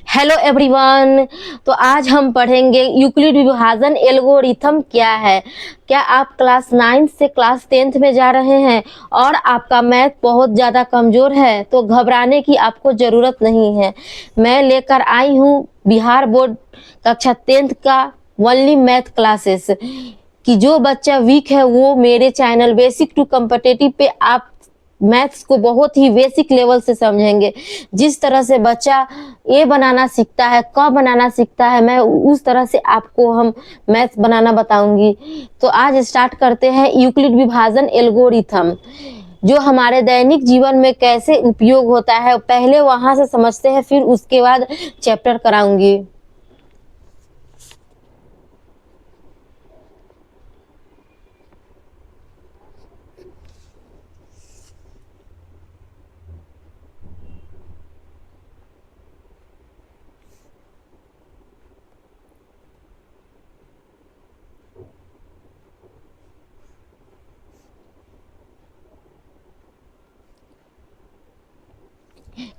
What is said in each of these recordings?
Hello everyone. तो आज हम पढ़ेंगे यूक्लिड विभाजन एल्गोरिथम क्या है। क्या आप क्लास 9 से क्लास 10th में जा रहे हैं और आपका मैथ बहुत ज़्यादा कमज़ोर है तो घबराने की आपको ज़रूरत नहीं है। मैं लेकर आई हूँ बिहार बोर्ड कक्षा 10th का ओनली मैथ क्लासेस कि जो बच्चा वीक है वो मेरे चैनल बेसिक टू कम्पिटिटिव पे आप मैथ्स को बहुत ही बेसिक लेवल से समझेंगे। जिस तरह से बच्चा ए बनाना सीखता है, क बनाना सीखता है, मैं उस तरह से आपको हम मैथ्स बनाना बताऊंगी। तो आज स्टार्ट करते हैं यूक्लिड विभाजन एल्गोरिथम, जो हमारे दैनिक जीवन में कैसे उपयोग होता है। पहले वहां से समझते हैं, फिर उसके बाद चैप्टर कराऊंगी।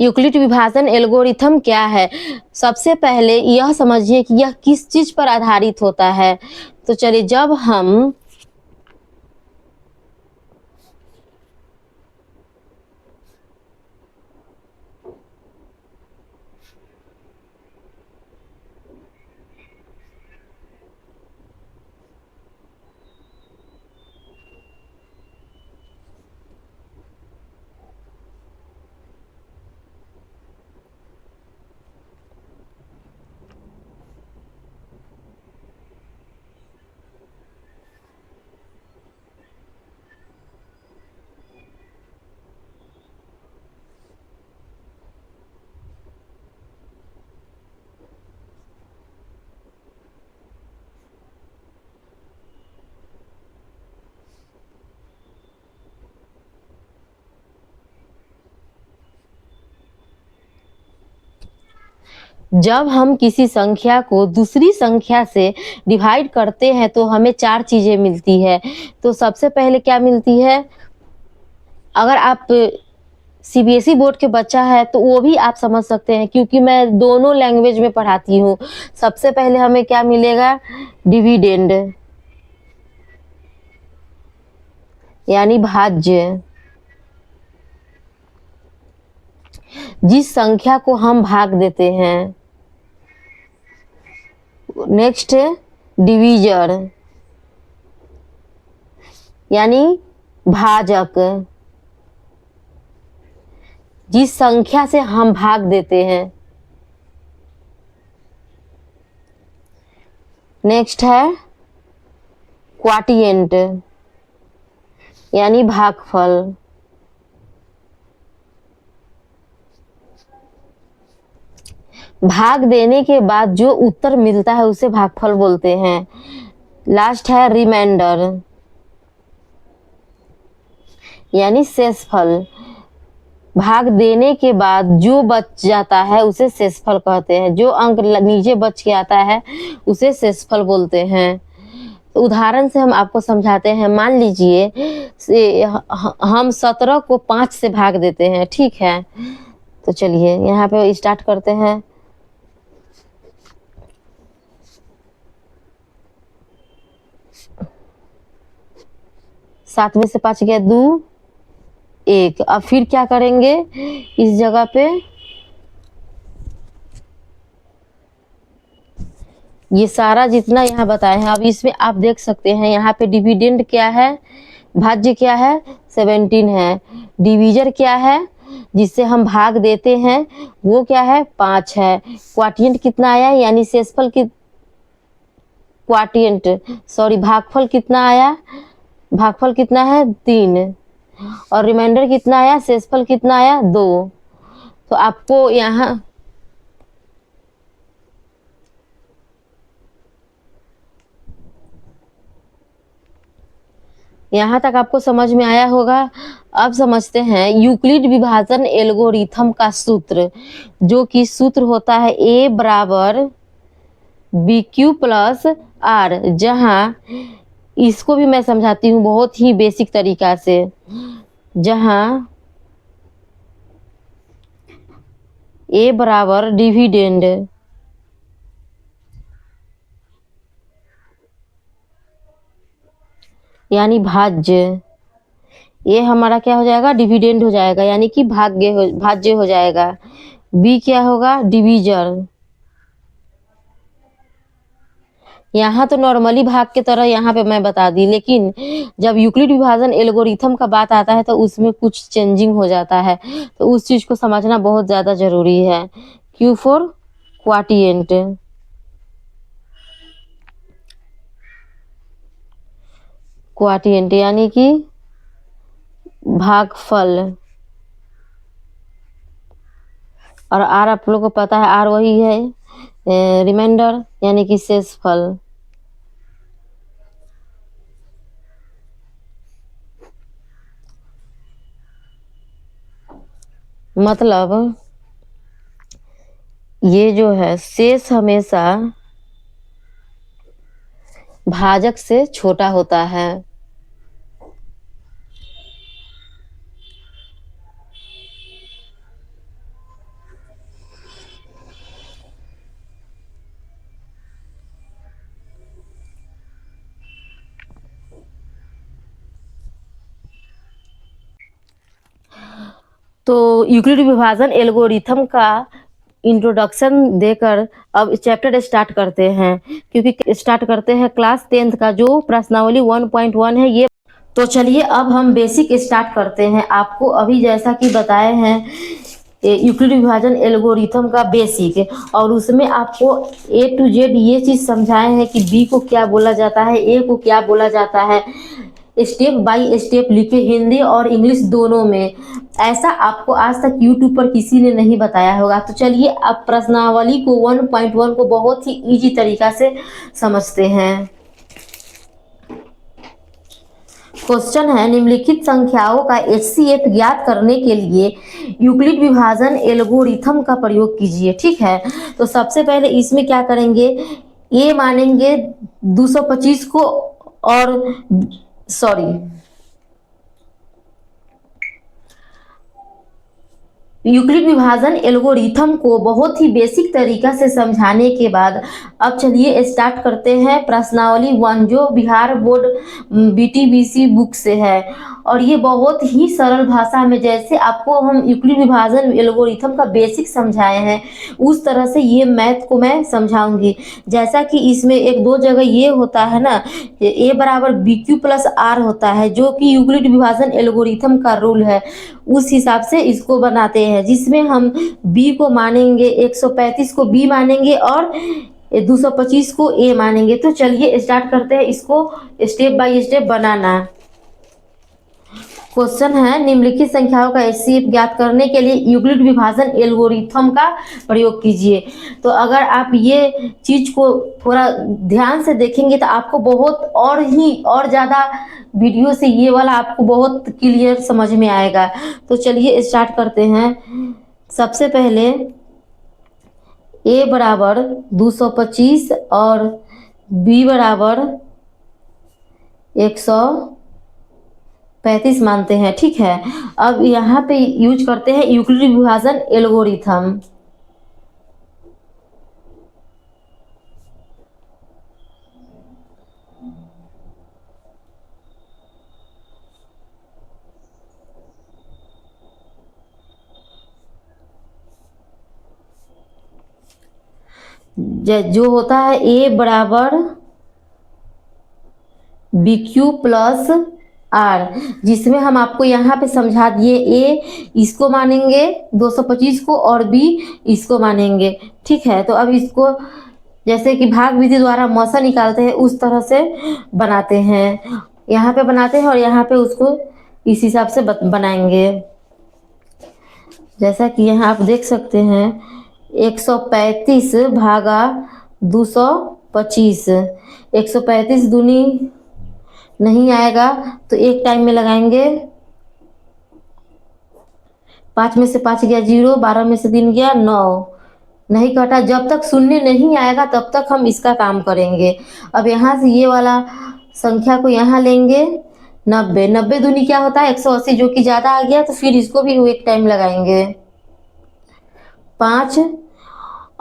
यूक्लिड विभाजन एल्गोरिथम क्या है? सबसे पहले यह समझिए कि यह किस चीज पर आधारित होता है। तो चलिए, जब हम जब हम किसी संख्या को दूसरी संख्या से डिवाइड करते हैं तो हमें चार चीजें मिलती है। तो सबसे पहले क्या मिलती है? अगर आप सीबीएसई बोर्ड के बच्चा है तो वो भी आप समझ सकते हैं, क्योंकि मैं दोनों लैंग्वेज में पढ़ाती हूँ। सबसे पहले हमें क्या मिलेगा? डिविडेंड, यानी भाज्य। जिस संख्या को हम भाग देते हैं। नेक्स्ट, डिवीजर, यानी भाजक। जिस संख्या से हम भाग देते हैं। नेक्स्ट है क्वाटिएंट, यानी भागफल। भाग देने के बाद जो उत्तर मिलता है उसे भागफल बोलते हैं। लास्ट है रिमाइंडर, यानी शेषफल। भाग देने के बाद जो बच जाता है उसे शेषफल कहते हैं। जो अंक नीचे बच के आता है उसे शेषफल बोलते हैं। तो उदाहरण से हम आपको समझाते हैं। मान लीजिए हम 17 को 5 से भाग देते हैं, ठीक है। तो चलिए यहाँ पे स्टार्ट करते हैं। 7 में से 5 गया 2 1। अब फिर क्या करेंगे? इस जगह पे ये सारा जितना यहाँ बताए हैं, अब इसमें आप देख सकते हैं यहाँ पे डिविडेंड क्या है, भाज्य क्या है, 17 है। डिवीजर क्या है, जिससे हम भाग देते हैं, वो क्या है, 5 है। क्वाटिएंट कितना आया, यानी शेषफल की क्वाटिएंट सॉरी भागफल कितना आया, भागफल कितना है, 3। और रिमाइंडर कितना आया, शेषफल कितना आया, 2। तो आपको यहाँ तक आपको समझ में आया होगा। अब समझते हैं यूक्लिड विभाजन एल्गोरिथम का सूत्र, जो कि सूत्र होता है ए बराबर बी क्यू प्लस आर। जहाँ इसको भी मैं समझाती हूँ बहुत ही बेसिक तरीका से। जहाँ ए बराबर डिविडेंड यानी भाज्य, ये हमारा क्या हो जाएगा, डिविडेंड हो जाएगा यानी कि भाज्य हो जाएगा। बी क्या होगा, डिवीजर, यहाँ तो नॉर्मली भाग के तरह यहाँ पे मैं बता दी, लेकिन जब यूक्लिड विभाजन एल्गोरिथम का बात आता है तो उसमें कुछ चेंजिंग हो जाता है, तो उस चीज को समझना बहुत ज्यादा जरूरी है। क्यू फॉर क्वाटिएंट, क्वाटिएंट यानी कि भागफल, और आर आप लोग को पता है आर वही है रिमाइंडर यानी कि शेषफल। मतलब ये जो है शेष हमेशा भाजक से छोटा होता है। तो यूक्लिड विभाजन एल्गोरिथम का इंट्रोडक्शन देकर अब चैप्टर स्टार्ट करते हैं, क्योंकि स्टार्ट करते हैं क्लास 10th का जो प्रश्नावली 1.1 है ये। तो चलिए अब हम बेसिक स्टार्ट करते हैं। आपको अभी जैसा कि बताए हैं यूक्लिड विभाजन एल्गोरिथम का बेसिक, और उसमें आपको A to Z ये चीज समझाए हैं कि बी को क्या बोला जाता है, ए को क्या बोला जाता है, स्टेप बाय स्टेप लिखे हिंदी और इंग्लिश दोनों में। ऐसा आपको आज तक यूट्यूब पर किसी ने नहीं बताया होगा। तो चलिए अब प्रश्नावली को 1.1 को बहुत ही इजी तरीका से समझते हैं। क्वेश्चन है, निम्नलिखित संख्याओं का HCF ज्ञात करने के लिए यूक्लिड विभाजन एल्गोरिथम का प्रयोग कीजिए। ठीक है, तो सबसे पहले इसमें क्या करेंगे, ए मानेंगे 225 को, और सॉरी यूक्लिड विभाजन एल्गोरिथम को बहुत ही बेसिक तरीका से समझाने के बाद अब चलिए स्टार्ट करते हैं प्रश्नावली 1 जो बिहार बोर्ड BTBC बुक से है, और ये बहुत ही सरल भाषा में जैसे आपको हम यूक्लिड विभाजन एल्गोरिथम का बेसिक समझाए हैं उस तरह से ये मैथ को मैं समझाऊंगी। जैसा कि इसमें एक दो जगह ये होता है ना, ए बराबर BQ प्लस आर होता है जो कि यूक्लिड विभाजन एल्गोरिथम का रूल है, उस हिसाब से इसको बनाते हैं, जिसमें हम बी को मानेंगे 135 को बी मानेंगे और 225 को ए मानेंगे। तो चलिए स्टार्ट करते हैं इसको step by step banana. Question है, निम्नलिखित संख्याओं का HCF ज्ञात करने के लिए यूक्लिड विभाजन एल्गोरिथम का प्रयोग कीजिए। तो अगर आप ये चीज को थोड़ा ध्यान से देखेंगे तो आपको बहुत और ज़्यादा वीडियो से ये वाला आपको बहुत क्लियर समझ में आएगा। तो चलिए स्टार्ट करते हैं। सबसे पहले ए बराबर 225 और बी बराबर 135 मानते हैं। ठीक है, अब यहाँ पे यूज करते हैं यूक्लिड विभाजन एल्गोरिथम। जो होता है ए बराबर BQ प्लस आर, जिसमें हम आपको यहाँ पे समझा दिए ए इसको मानेंगे 225 को और बी इसको मानेंगे। ठीक है, तो अब इसको जैसे कि भाग विधि द्वारा मौसा निकालते हैं उस तरह से बनाते हैं, यहाँ पे बनाते हैं और यहाँ पे उसको इस हिसाब से बनाएंगे। जैसा कि यहाँ आप देख सकते हैं 135 भागा 225, 135 दूनी नहीं आएगा तो एक टाइम में लगाएंगे, 5 में से 5 गया 0, 12 में से 3 गया 9, नहीं कटा। जब तक शून्य नहीं आएगा तब तक हम इसका काम करेंगे। अब यहाँ से ये वाला संख्या को यहाँ लेंगे 90, 90 दूनी क्या होता है 180, जो कि ज़्यादा आ गया तो फिर इसको भी एक टाइम लगाएंगे। 5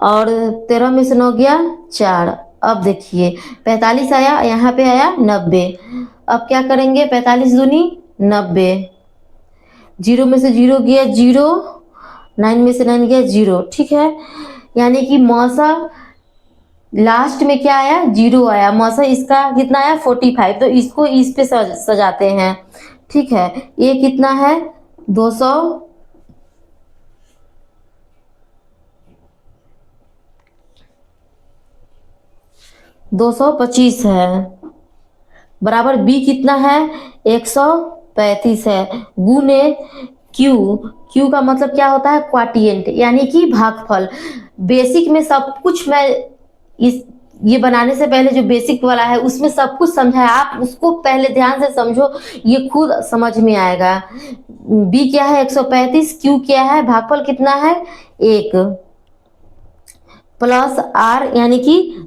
और 13 में से 9 गया 4। अब देखिए 45 आया, यहाँ पे आया 90। अब क्या करेंगे, 45 दूनी 90, 0 में से 0 गया 0, 9 में से 9 गया 0। ठीक है, यानी कि मौसा लास्ट में क्या आया, 0 आया। मौसा इसका कितना आया 45, तो इसको इस पे सजाते हैं। ठीक है, ये कितना है 200, 225 है, बराबर बी कितना है 135 है, गुने क्यू। क्यू का मतलब क्या होता है, क्वाटिएंट, यानी कि भागफल। बेसिक में सब कुछ मैं इस ये बनाने से पहले जो बेसिक वाला है उसमें सब कुछ समझा है, आप उसको पहले ध्यान से समझो, ये खुद समझ में आएगा। बी क्या है 135, क्यू क्या है, भागफल कितना है 1, प्लस आर यानी कि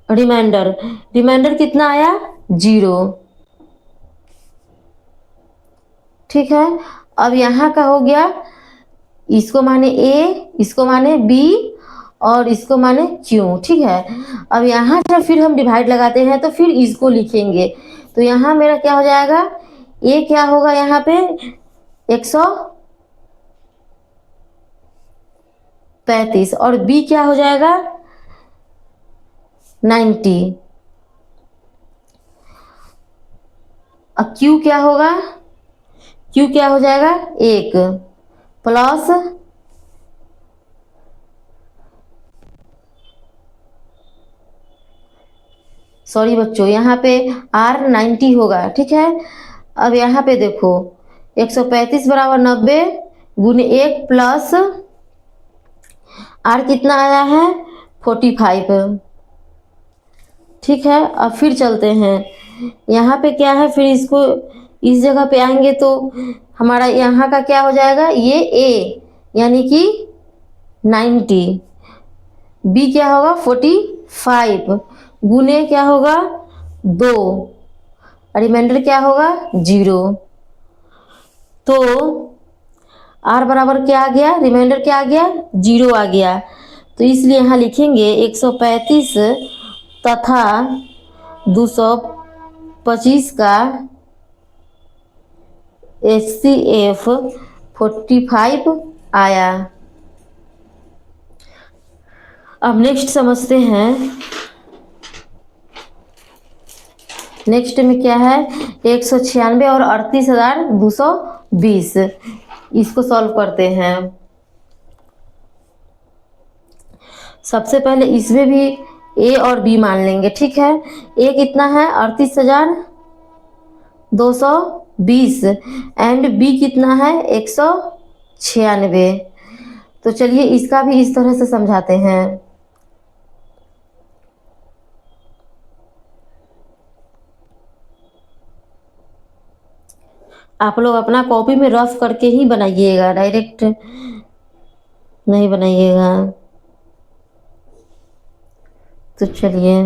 रिमाइंडर, रिमाइंडर कितना आया 0। ठीक है, अब यहाँ का हो गया, इसको माने ए, इसको माने बी और इसको माने क्यू। ठीक है, अब यहाँ जब फिर हम डिवाइड लगाते हैं तो फिर इसको लिखेंगे, तो यहाँ मेरा क्या हो जाएगा, ए क्या होगा यहाँ पे 135 और बी क्या हो जाएगा 90। अब क्यू क्या होगा, क्यू क्या हो जाएगा 1 प्लस सॉरी बच्चों, यहाँ पे R 90 होगा। ठीक है, अब यहाँ पे देखो 135 बराबर 90 गुने 1 प्लस R कितना आया है 45। ठीक है, अब फिर चलते हैं, यहाँ पे क्या है, फिर इसको इस जगह पे आएंगे तो हमारा यहाँ का क्या हो जाएगा, ये A यानी कि 90, B क्या होगा 45 गुने क्या होगा 2, रिमाइंडर क्या होगा 0। तो R बराबर क्या आ गया, रिमाइंडर क्या आ गया 0 आ गया, तो इसलिए यहाँ लिखेंगे 135 तथा 225 का HCF 45 आया। अब नेक्स्ट समझते हैं, नेक्स्ट में क्या है 196 और 38,220, इसको सॉल्व करते हैं। सबसे पहले इसमें भी ए और बी मान लेंगे। ठीक है, ए कितना है 38,220 एंड बी कितना है 196। तो चलिए इसका भी इस तरह से समझाते हैं। आप लोग अपना कॉपी में रफ करके ही बनाइएगा, डायरेक्ट नहीं बनाइएगा। तो चलिए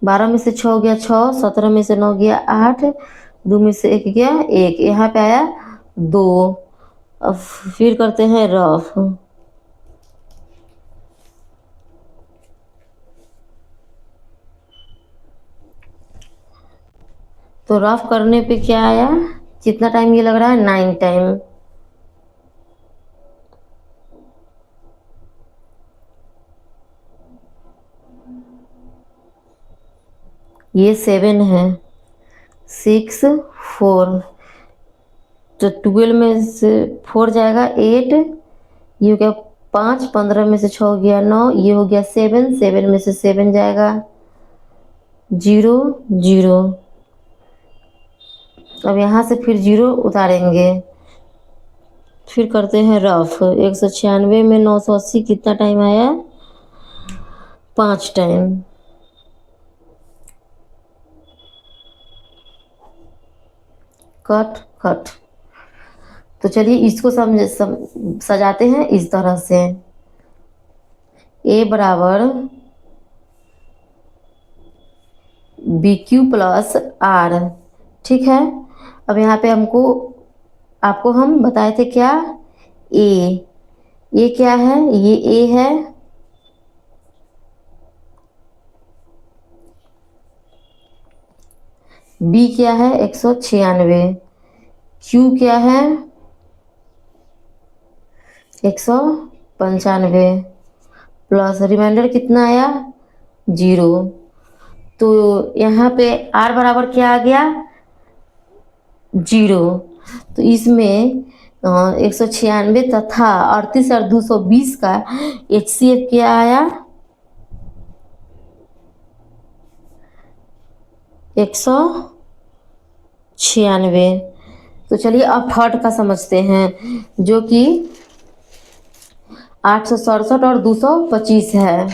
बारह में से 6 गया 6, 17 में से 9 गया 8, 2 में से 1 गया 1, यहाँ पे आया 2। अब फिर करते हैं रफ। तो रफ करने पे क्या आया, कितना टाइम ये लग रहा है 9 टाइम। ये 7 है, 6 4, तो 12 में से 4 जाएगा 8, ये हो गया 5, 15 में से 6 हो गया 9, ये हो गया 7, 7 में से 7 जाएगा 0 0। अब यहाँ से फिर 0 उतारेंगे, फिर करते हैं रफ। 196 में 980 कितना टाइम आया 5 टाइम। Cut cut. तो चलिए इसको सजाते हैं इस तरह से, ए बराबर BQ प्लस R। ठीक है, अब यहाँ पे आपको हम बताए थे क्या, ए क्या है, ये ए है, बी क्या है 196, क्यू क्या है 195, प्लस रिमाइंडर कितना आया 0। तो यहाँ पे r बराबर क्या आ गया 0। तो इसमें 196 तथा 38 और 220 का HCF क्या आया 196। तो चलिए अब थर्ड का समझते हैं, जो कि 867 और 225 है।